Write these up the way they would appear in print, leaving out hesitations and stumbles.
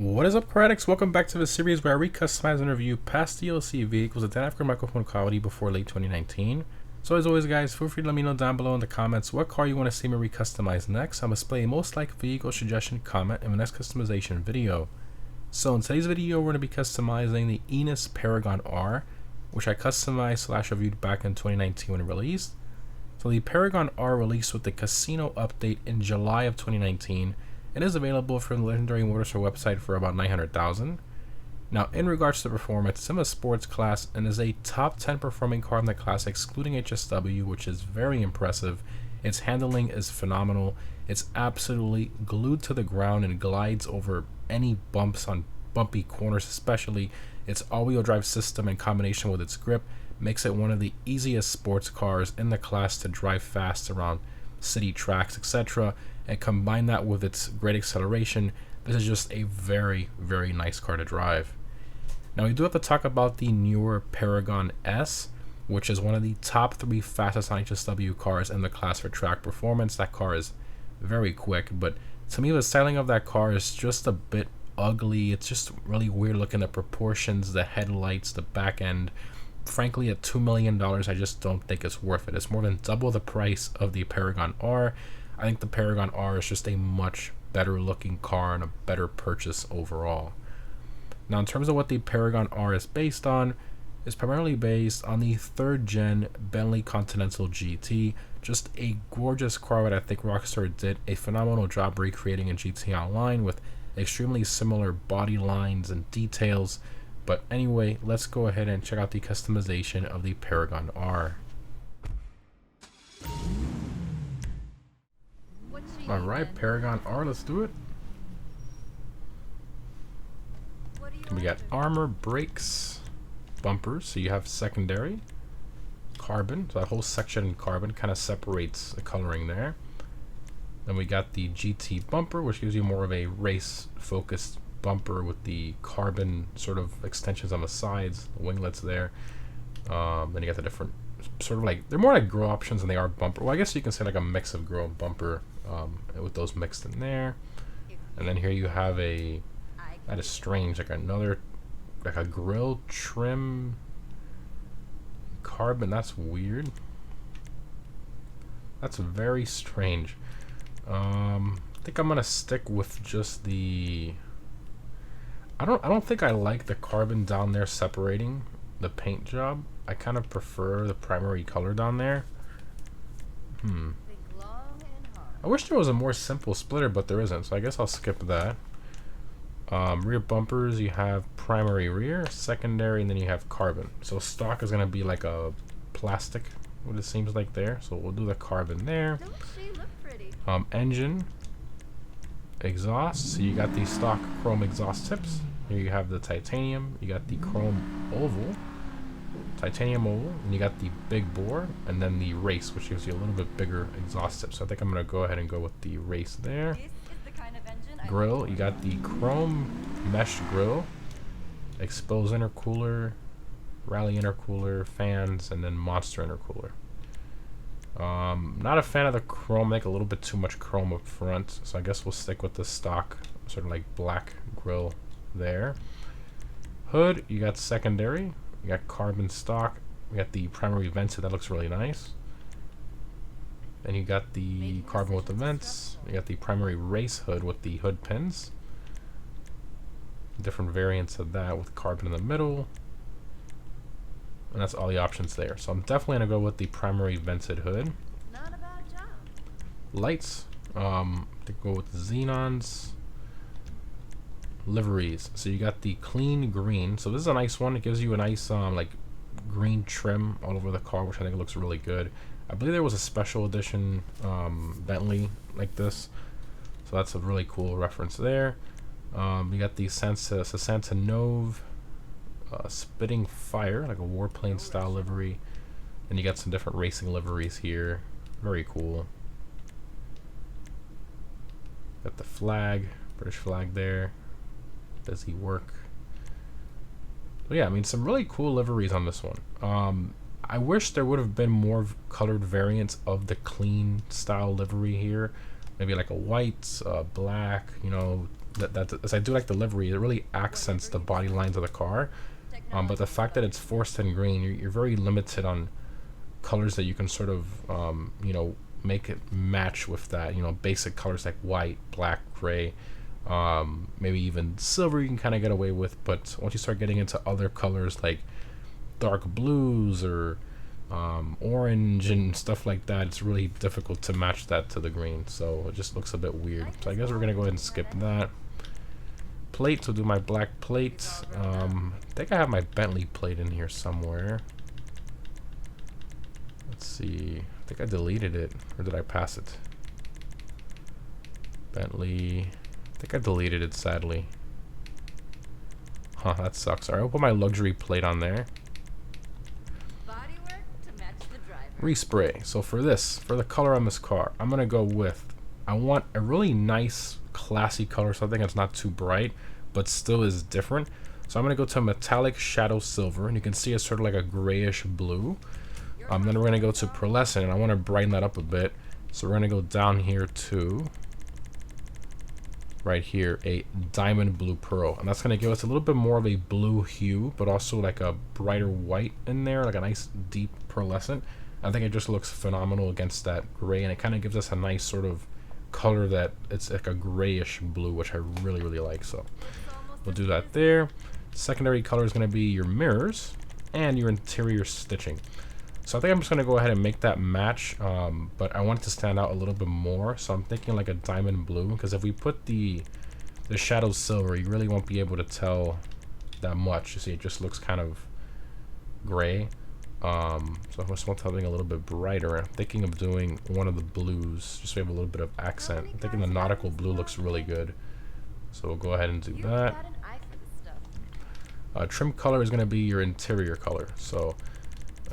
What is up, Critics? Welcome back to the series where I recustomize and review past DLC vehicles with dynamic microphone quality before late 2019. So as always guys, feel free to let me know down below in the comments what car you want to see me recustomize next. I'm going to display a most liked vehicle suggestion comment in the next customization video. So in today's video we're going to be customizing the Enus Paragon R, which I customized / reviewed back in 2019 when it released. So the Paragon R released with the Casino update in July of 2019. It is available from the Legendary Motorsport website for about $900,000. Now, in regards to performance, it's in the sports class and is a top 10 performing car in the class, excluding HSW, which is very impressive. Its handling is phenomenal. It's absolutely glued to the ground and glides over any bumps on bumpy corners, especially. Its all-wheel drive system in combination with its grip makes it one of the easiest sports cars in the class to drive fast around city tracks, etc. And combine that with its great acceleration, this is just a very, very nice car to drive. Now we do have to talk about the newer Paragon S, which is one of the top 3 fastest on HSW cars in the class for track performance. That car is very quick, but to me the styling of that car is just a bit ugly. It's just really weird looking at proportions, the headlights, the back end. Frankly, at $2 million, I just don't think it's worth it. It's more than double the price of the Paragon R. I think the Paragon R is just a much better looking car and a better purchase overall. Now, in terms of what the Paragon R is based on, it's primarily based on the 3rd gen Bentley Continental GT. Just a gorgeous car that I think Rockstar did a phenomenal job recreating in GT Online with extremely similar body lines and details. But anyway, let's go ahead and check out the customization of the Paragon R. Alright, Paragon R, let's do it. We got armor, brakes, bumpers, so you have secondary, carbon, so that whole section in carbon kind of separates the coloring there. Then we got the GT bumper, which gives you more of a race focused bumper with the carbon sort of extensions on the sides, the winglets there. Then you got the different sort of like, they're more like grille options than they are bumper. Well, I guess you can say like a mix of grille and bumper with those mixed in there. And then here you have a, that is strange, like another, like a grille trim carbon. That's weird. That's very strange. I think I'm gonna stick with just the, I don't think I like the carbon down there separating the paint job. I kind of prefer the primary color down there. I wish there was a more simple splitter, but there isn't, so I guess I'll skip that. Rear bumpers, you have primary rear, secondary, and then you have carbon. So stock is going to be like a plastic, what it seems like there. So we'll do the carbon there. Engine, exhaust, so you got the stock chrome exhaust tips. Here you have the titanium, you got the chrome oval, titanium oval, and you got the big bore, and then the race, which gives you a little bit bigger exhaust tip. So I think I'm going to go ahead and go with the race there. Grill, you got the chrome mesh grill, exposed intercooler, rally intercooler, fans, and then monster intercooler. Not a fan of the chrome, like a little bit too much chrome up front, so I guess we'll stick with the stock sort of like black grill there. Hood, you got secondary, you got carbon stock, we got the primary vents, so that looks really nice. Then you got the carbon with the vents, you got the primary race hood with the hood pins. Different variants of that with carbon in the middle. And that's all the options there. So I'm definitely going to go with the primary vented hood. Not a bad job. Lights, to go with the xenons. Liveries, so you got the clean green. So this is a nice one. It gives you a nice like green trim all over the car, which I think looks really good. I believe there was a special edition Bentley like this, so that's a really cool reference there. You got the Santa Nove spitting fire, like a warplane style livery, and you got some different racing liveries here. Very cool. Got the flag, British flag there. Does he work? But yeah, I mean, some really cool liveries on this one. I wish there would have been more colored variants of the clean style livery here. Maybe like a white, black, you know, that as I do like the livery, it really accents the body lines of the car. But the fact that it's forced in green, you're very limited on colors that you can sort of you know, make it match with that. You know, basic colors like white, black, gray, maybe even silver you can kind of get away with. But once you start getting into other colors like dark blues or orange and stuff like that, it's really difficult to match that to the green, so it just looks a bit weird. So I guess we're gonna go ahead and skip that. Plate, so do my black plate. I think I have my Bentley plate in here somewhere. Let's see, I think I deleted it, or did I pass it? Bentley, I think I deleted it, sadly. Huh, that sucks. Alright, I'll put my luxury plate on there. Respray. So for this, for the color on this car, I'm gonna go with, I want a really nice classy color, something that's not too bright but still is different. So I'm gonna go to metallic shadow silver, and you can see it's sort of like a grayish blue. Then we're gonna go to pearlescent, and I want to brighten that up a bit, so we're gonna go down here to right here, a diamond blue pearl, and that's gonna give us a little bit more of a blue hue, but also like a brighter white in there, like a nice deep pearlescent. I think it just looks phenomenal against that gray, and it kind of gives us a nice sort of color that it's like a grayish blue, which I really, really like. So we'll do that there. Secondary color is going to be your mirrors and your interior stitching. So I think I'm just going to go ahead and make that match, but I want it to stand out a little bit more. So I'm thinking like a diamond blue, because if we put the shadow silver, you really won't be able to tell that much. You see, it just looks kind of gray. So I just want something a little bit brighter. I'm thinking of doing one of the blues, just so we have a little bit of accent. I'm thinking the nautical blue looks really good, so we'll go ahead and do that. Trim color is going to be your interior color. So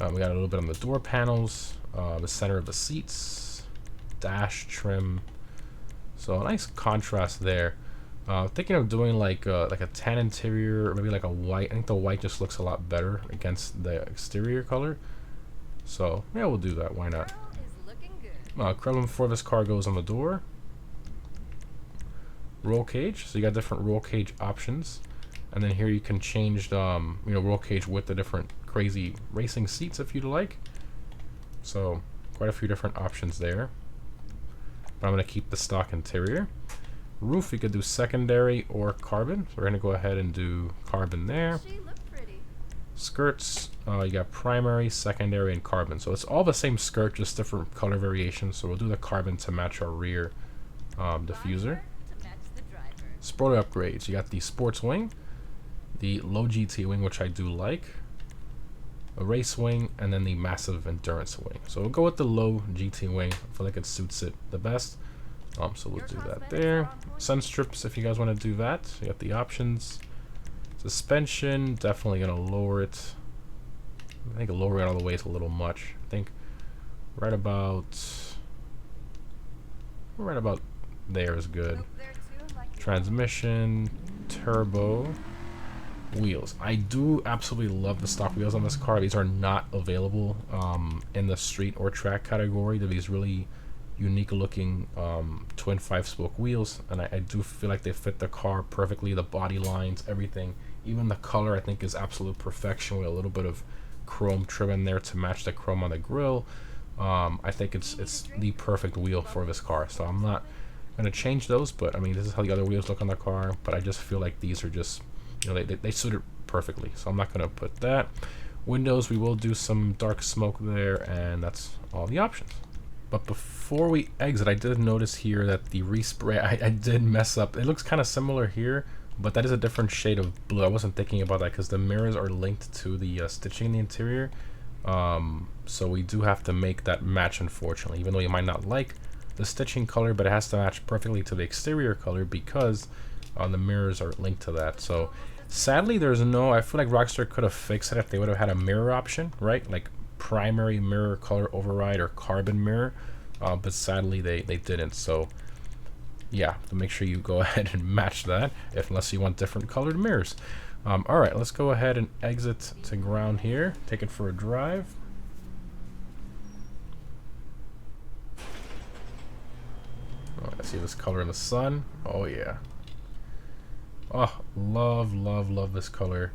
we got a little bit on the door panels, the center of the seats, dash trim. So a nice contrast there. Thinking of doing like a tan interior, or maybe like a white. I think the white just looks a lot better against the exterior color. So yeah, we'll do that. Why not? Chrome for this car goes on the door. Roll cage. So you got different roll cage options, and then here you can change the you know, roll cage with the different crazy racing seats if you'd like. So quite a few different options there. But I'm gonna keep the stock interior. Roof, you could do secondary or carbon. So we're gonna go ahead and do carbon there. Skirts, you got primary, secondary, and carbon. So it's all the same skirt, just different color variations. So we'll do the carbon to match our rear diffuser. Spoiler upgrades, you got the sports wing, the low GT wing, which I do like, a race wing, and then the massive endurance wing. So we'll go with the low GT wing. I feel like it suits it the best. So we'll do that there. Sun strips, if you guys want to do that, you got the options. Suspension, definitely gonna lower it. I think lower it all the way is a little much. I think right about there is good. Transmission, turbo, wheels. I do absolutely love the stock wheels on this car. These are not available in the street or track category. They're these really unique looking twin 5-spoke wheels, and I do feel like they fit the car perfectly. The body lines, everything, even the color I think is absolute perfection, with a little bit of chrome trim in there to match the chrome on the grille. I think it's the perfect wheel for this car, so I'm not gonna change those, but I mean, this is how the other wheels look on the car, but I just feel like these are just, you know, they suit it perfectly, so I'm not gonna put that. Windows, we will do some dark smoke there, and that's all the options. But before we exit, I did notice here that the respray, I did mess up. It looks kind of similar here, but that is a different shade of blue. I wasn't thinking about that because the mirrors are linked to the stitching in the interior. So we do have to make that match, unfortunately, even though you might not like the stitching color, but it has to match perfectly to the exterior color because the mirrors are linked to that. So sadly, there's no, I feel like Rockstar could have fixed it if they would have had a mirror option, right? Like primary mirror color override or carbon mirror, but sadly they didn't. So yeah, to make sure you go ahead and match that, unless you want different colored mirrors. All right, let's go ahead and exit to ground here, take it for a drive. Oh, I see this color in the sun. Oh yeah, Oh, love, love, love this color.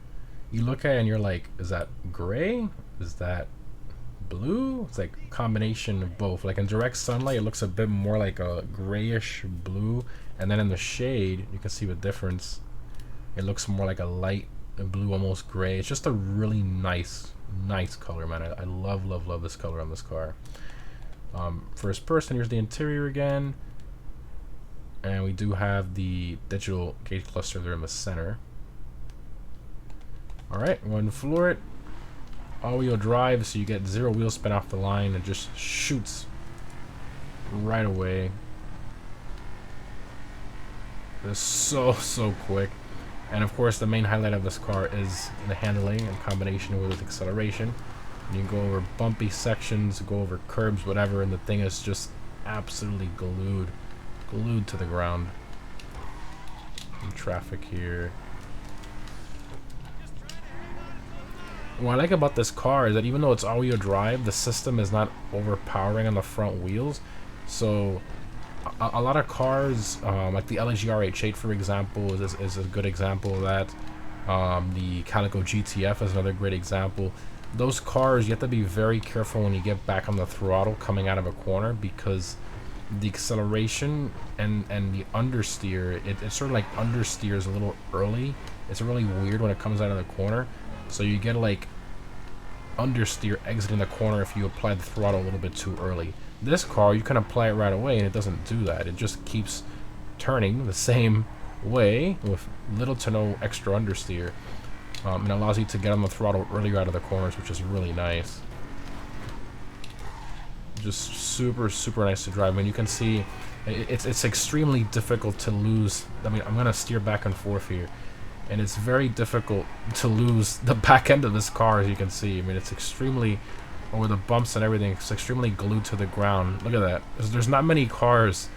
You look at it and you're like, is that gray? Is that blue? It's like a combination of both. Like in direct sunlight, it looks a bit more like a grayish blue, and then in the shade, you can see the difference. It looks more like a light blue, almost gray. It's just a really nice color, man. I love, love, love this color on this car. First person, here's the interior again. And we do have the digital gauge cluster there in the center. Alright, we're going to floor it. All-wheel drive, so you get 0 wheel spin off the line. It just shoots right away. It's so quick. And of course, the main highlight of this car is the handling in combination with its acceleration. You can go over bumpy sections, go over curbs, whatever, and the thing is just absolutely glued to the ground. Some traffic here. What I like about this car is that even though it's all-wheel drive, the system is not overpowering on the front wheels. So a lot of cars, like the LGR H8 for example, is a good example of that. The Calico GTF is another great example. Those cars, you have to be very careful when you get back on the throttle coming out of a corner, because the acceleration and the understeer, it sort of like understeers a little early. It's really weird when it comes out of the corner. So you get like understeer exiting the corner if you apply the throttle a little bit too early. This car, you can apply it right away and it doesn't do that. It just keeps turning the same way with little to no extra understeer. And allows you to get on the throttle earlier out of the corners, which is really nice. Just super nice to drive. I mean, you can see it's extremely difficult to lose. I mean, I'm gonna steer back and forth here, and it's very difficult to lose the back end of this car, as you can see. I mean, it's extremely, over the bumps and everything, it's extremely glued to the ground. Look at that. There's not many cars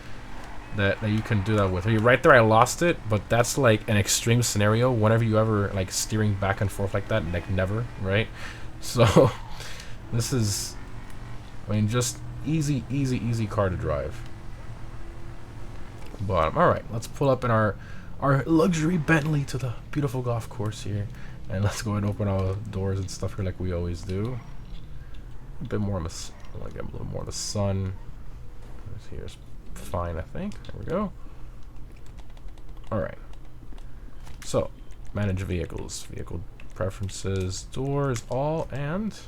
that you can do that with. Right there, I lost it, but that's like an extreme scenario. Whenever you ever like steering back and forth like that, like never, right? So this is, I mean, just easy car to drive. Bottom. All right, let's pull up in our luxury Bentley to the beautiful golf course here, and let's go ahead and open all the doors and stuff here like we always do. A bit more of I want to get a little more of the sun. Here's fine, I think. There we go. All right. So, manage vehicles, vehicle preferences, doors, all, and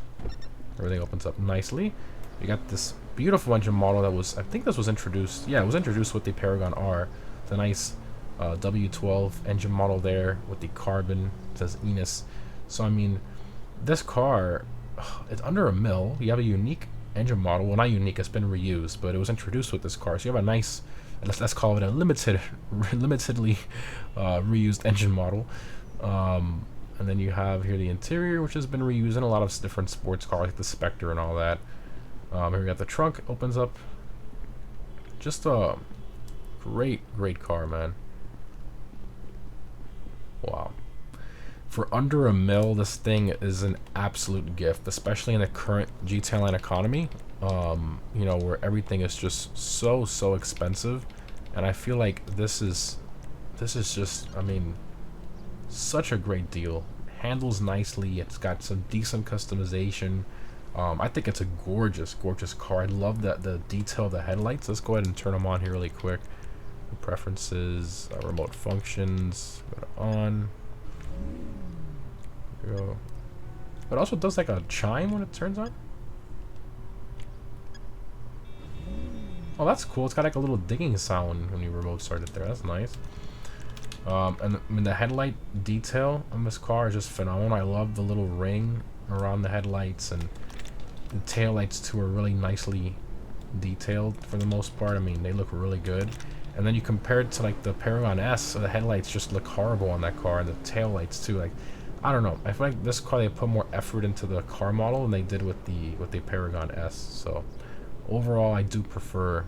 everything opens up nicely. You got this beautiful engine model that was, I think this was introduced, yeah, it was introduced with the Paragon R. It's a nice W12 engine model there with the carbon. It says Enus. So, I mean, this car, it's under $1 million. You have a unique engine model. Well, not unique, it's been reused, but it was introduced with this car. So you have a nice, let's call it a limitedly reused engine model. And then you have here the interior, which has been reused in a lot of different sports cars, like the Spectre and all that. Here we got the trunk, opens up. Just a great car, man. Wow. For under $1 million, this thing is an absolute gift, especially in the current GT line economy. You know, where everything is just so expensive, and I feel like this is just, I mean, such a great deal. Handles nicely. It's got some decent customization. I think it's a gorgeous car. I love the detail of the headlights. Let's go ahead and turn them on here really quick. Preferences, remote functions, go to on. Go. It also does like a chime when it turns on. Oh, that's cool. It's got like a little dinging sound when you remote start it there. That's nice. And I mean, the headlight detail on this car is just phenomenal. I love the little ring around the headlights, and the taillights too are really nicely detailed for the most part. I mean, they look really good. And then you compare it to like the Paragon S, so the headlights just look horrible on that car, and the taillights too. Like, I don't know. I feel like this car, they put more effort into the car model than they did with the Paragon S. So overall, I do prefer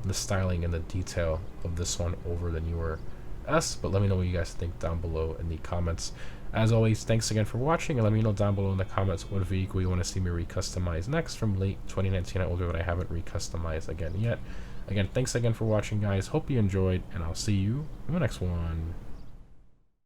the styling and the detail of this one over the newer S. But let me know what you guys think down below in the comments. As always, thanks again for watching, and let me know down below in the comments what vehicle you want to see me recustomize next from late 2019 or older that I haven't recustomized again yet. Again, thanks again for watching, guys. Hope you enjoyed, and I'll see you in the next one.